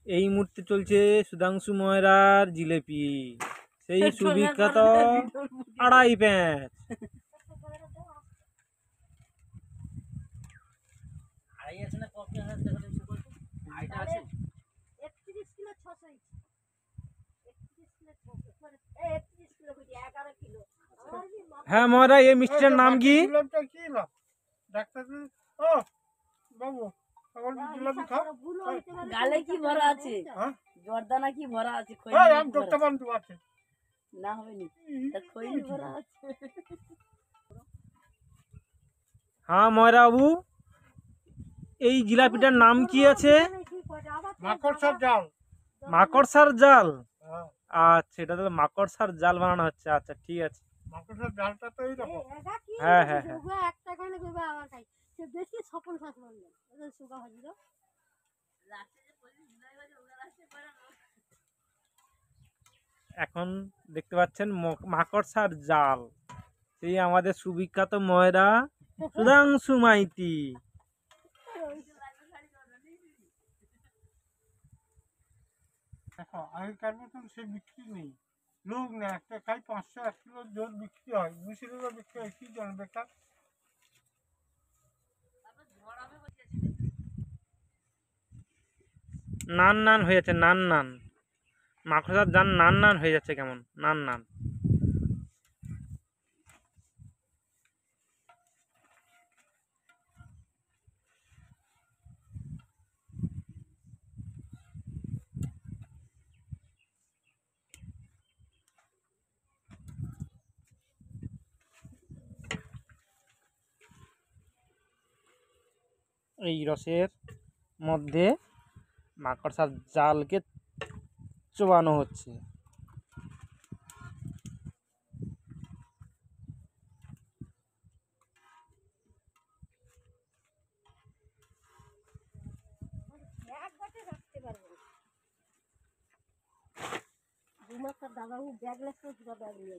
এই মুহূর্তে চলছে সুধাংশু ময়রার জিলেপি, সেই সুবিখ্যাত আড়াই প্যাঁচ। হ্যাঁ ময়রা, এই মিষ্টিটার নাম কি? গালে কি ভরা আছে? জর্দানা কি ভরা আছে? না হবে নি, খৈনি ভরা আছে। হ্যাঁ ময়রা বাবু, এই জিলাপিটার নাম কি আছে? মাকড়সার জাল। মাকড়সার জাল? আচ্ছা, এটা তো মাকড়সার জাল বানানো হচ্ছে। আচ্ছা ঠিক আছে। মাকড়সার জালটা তো এইরকম। হ্যাঁ হ্যাঁ হ্যাঁ। এখন দেখতে পাচ্ছেন মাকড়সার জাল, সেই আমাদের সুবিখ্যাত ময়রা সুধাংশু মাইতি। দেখো আগেকার মতন সে বিক্রি নেই, লোক না, একটা খাই 500 1 কিলো জোর বিক্রি হয়, 200 টাকা বিক্রি হয়, কি জানো বেকার। নান নান হয়ে যাচ্ছে, নান নান, মাকড়সার জাল নান নান হয়ে যাচ্ছে, কেমন নান নান। এই রসের মধ্যে মাকড়সার জালকে চোবানো হচ্ছে। দাদা ব্যাগ লাগছে, ব্যাগ নিয়ে